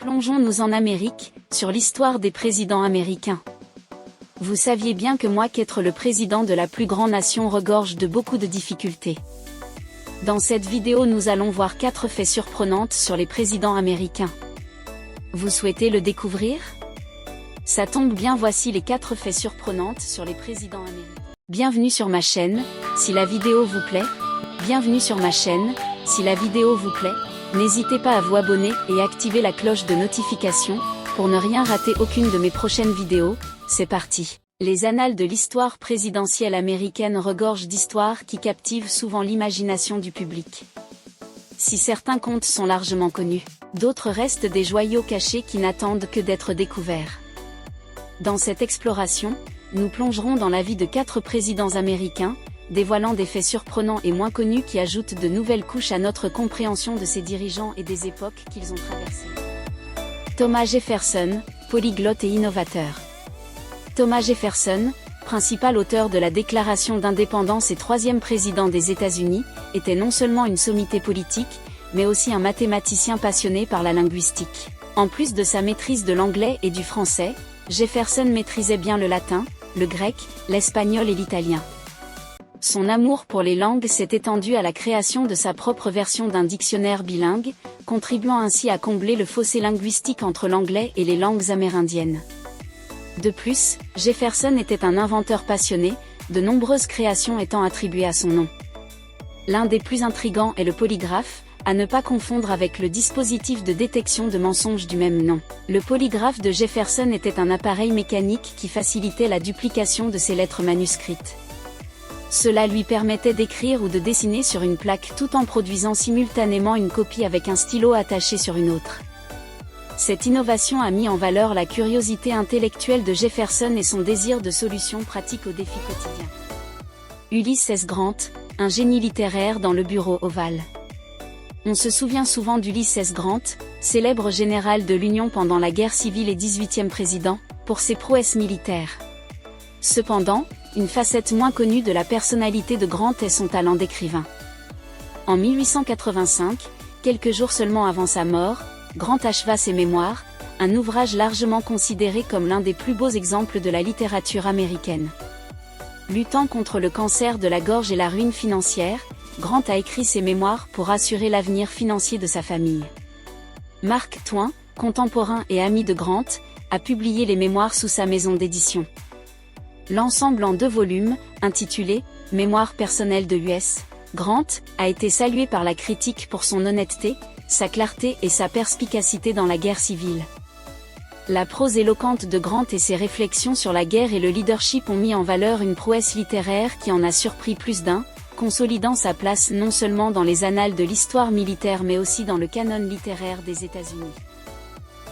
Plongeons-nous en Amérique, sur l'histoire des présidents américains. Vous saviez bien que qu'être le président de la plus grande nation regorge de beaucoup de difficultés. Dans cette vidéo nous allons voir 4 faits surprenants sur les présidents américains. Vous souhaitez le découvrir? Ça tombe bien, voici les 4 faits surprenants sur les présidents américains. Bienvenue sur ma chaîne, si la vidéo vous plaît. Bienvenue sur ma chaîne, si la vidéo vous plaît. N'hésitez pas à vous abonner et activer la cloche de notification, pour ne rien rater aucune de mes prochaines vidéos. C'est parti. Les annales de l'histoire présidentielle américaine regorgent d'histoires qui captivent souvent l'imagination du public. Si certains contes sont largement connus, d'autres restent des joyaux cachés qui n'attendent que d'être découverts. Dans cette exploration, nous plongerons dans la vie de 4 présidents américains, dévoilant des faits surprenants et moins connus qui ajoutent de nouvelles couches à notre compréhension de ces dirigeants et des époques qu'ils ont traversées. Thomas Jefferson, polyglotte et innovateur. Thomas Jefferson, principal auteur de la Déclaration d'indépendance et 3e président des États-Unis, était non seulement une sommité politique, mais aussi un mathématicien passionné par la linguistique. En plus de sa maîtrise de l'anglais et du français, Jefferson maîtrisait bien le latin, le grec, l'espagnol et l'italien. Son amour pour les langues s'est étendu à la création de sa propre version d'un dictionnaire bilingue, contribuant ainsi à combler le fossé linguistique entre l'anglais et les langues amérindiennes. De plus, Jefferson était un inventeur passionné, de nombreuses créations étant attribuées à son nom. L'un des plus intrigants est le polygraphe, à ne pas confondre avec le dispositif de détection de mensonges du même nom. Le polygraphe de Jefferson était un appareil mécanique qui facilitait la duplication de ses lettres manuscrites. Cela lui permettait d'écrire ou de dessiner sur une plaque tout en produisant simultanément une copie avec un stylo attaché sur une autre. Cette innovation a mis en valeur la curiosité intellectuelle de Jefferson et son désir de solutions pratiques aux défis quotidiens. Ulysses S. Grant, un génie littéraire dans le bureau ovale. On se souvient souvent d'Ulysses S. Grant, célèbre général de l'Union pendant la guerre civile et 18e président, pour ses prouesses militaires. Cependant, une facette moins connue de la personnalité de Grant est son talent d'écrivain. En 1885, quelques jours seulement avant sa mort, Grant acheva ses Mémoires, un ouvrage largement considéré comme l'un des plus beaux exemples de la littérature américaine. Luttant contre le cancer de la gorge et la ruine financière, Grant a écrit ses Mémoires pour assurer l'avenir financier de sa famille. Mark Twain, contemporain et ami de Grant, a publié les Mémoires sous sa maison d'édition. L'ensemble en 2 volumes, intitulé « Mémoires personnelles de U.S. Grant », a été salué par la critique pour son honnêteté, sa clarté et sa perspicacité dans la guerre civile. La prose éloquente de Grant et ses réflexions sur la guerre et le leadership ont mis en valeur une prouesse littéraire qui en a surpris plus d'un, consolidant sa place non seulement dans les annales de l'histoire militaire mais aussi dans le canon littéraire des États-Unis.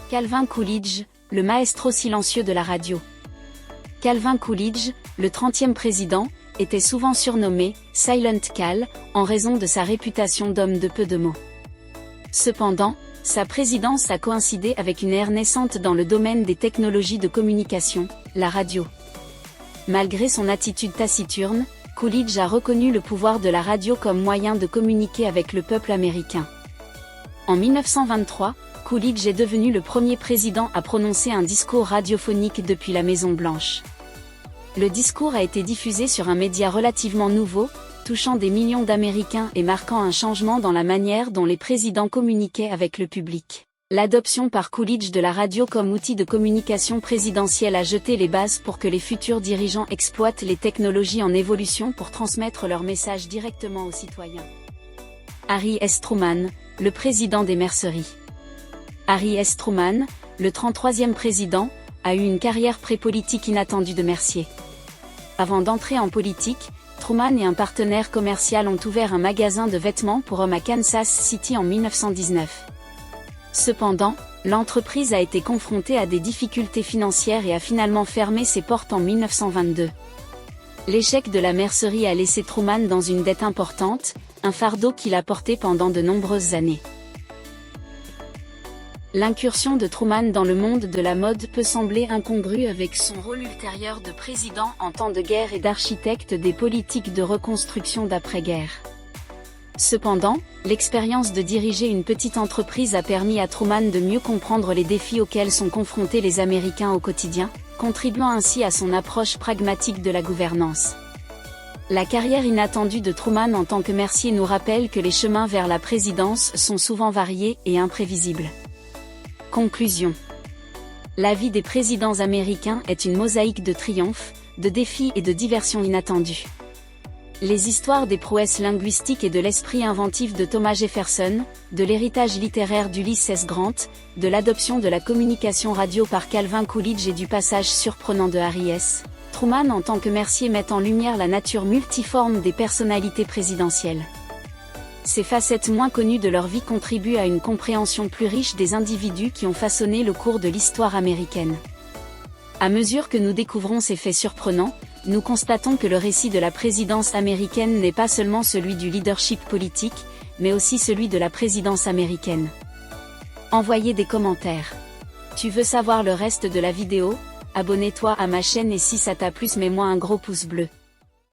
Calvin Coolidge, le maestro silencieux de la radio. Calvin Coolidge, le 30e président, était souvent surnommé « Silent Cal » en raison de sa réputation d'homme de peu de mots. Cependant, sa présidence a coïncidé avec une ère naissante dans le domaine des technologies de communication, la radio. Malgré son attitude taciturne, Coolidge a reconnu le pouvoir de la radio comme moyen de communiquer avec le peuple américain. En 1923, Coolidge est devenu le premier président à prononcer un discours radiophonique depuis la Maison-Blanche. Le discours a été diffusé sur un média relativement nouveau, touchant des millions d'Américains et marquant un changement dans la manière dont les présidents communiquaient avec le public. L'adoption par Coolidge de la radio comme outil de communication présidentielle a jeté les bases pour que les futurs dirigeants exploitent les technologies en évolution pour transmettre leurs messages directement aux citoyens. Harry S. Truman, le président des merceries. Harry S. Truman, le 33e président, a eu une carrière pré-politique inattendue de mercier. Avant d'entrer en politique, Truman et un partenaire commercial ont ouvert un magasin de vêtements pour hommes à Kansas City en 1919. Cependant, l'entreprise a été confrontée à des difficultés financières et a finalement fermé ses portes en 1922. L'échec de la mercerie a laissé Truman dans une dette importante, un fardeau qu'il a porté pendant de nombreuses années. L'incursion de Truman dans le monde de la mode peut sembler incongrue avec son rôle ultérieur de président en temps de guerre et d'architecte des politiques de reconstruction d'après-guerre. Cependant, l'expérience de diriger une petite entreprise a permis à Truman de mieux comprendre les défis auxquels sont confrontés les Américains au quotidien, contribuant ainsi à son approche pragmatique de la gouvernance. La carrière inattendue de Truman en tant que Mercier nous rappelle que les chemins vers la présidence sont souvent variés et imprévisibles. Conclusion. La vie des présidents américains est une mosaïque de triomphes, de défis et de diversions inattendues. Les histoires des prouesses linguistiques et de l'esprit inventif de Thomas Jefferson, de l'héritage littéraire d'Ulysses S. Grant, de l'adoption de la communication radio par Calvin Coolidge et du passage surprenant de Harry S. Truman en tant que Mercier mettent en lumière la nature multiforme des personnalités présidentielles. Ces facettes moins connues de leur vie contribuent à une compréhension plus riche des individus qui ont façonné le cours de l'histoire américaine. À mesure que nous découvrons ces faits surprenants, nous constatons que le récit de la présidence américaine n'est pas seulement celui du leadership politique, mais aussi celui de la présidence américaine. Envoyez des commentaires. Tu veux savoir le reste de la vidéo? Abonne-toi à ma chaîne et si ça t'a plu, mets-moi un gros pouce bleu.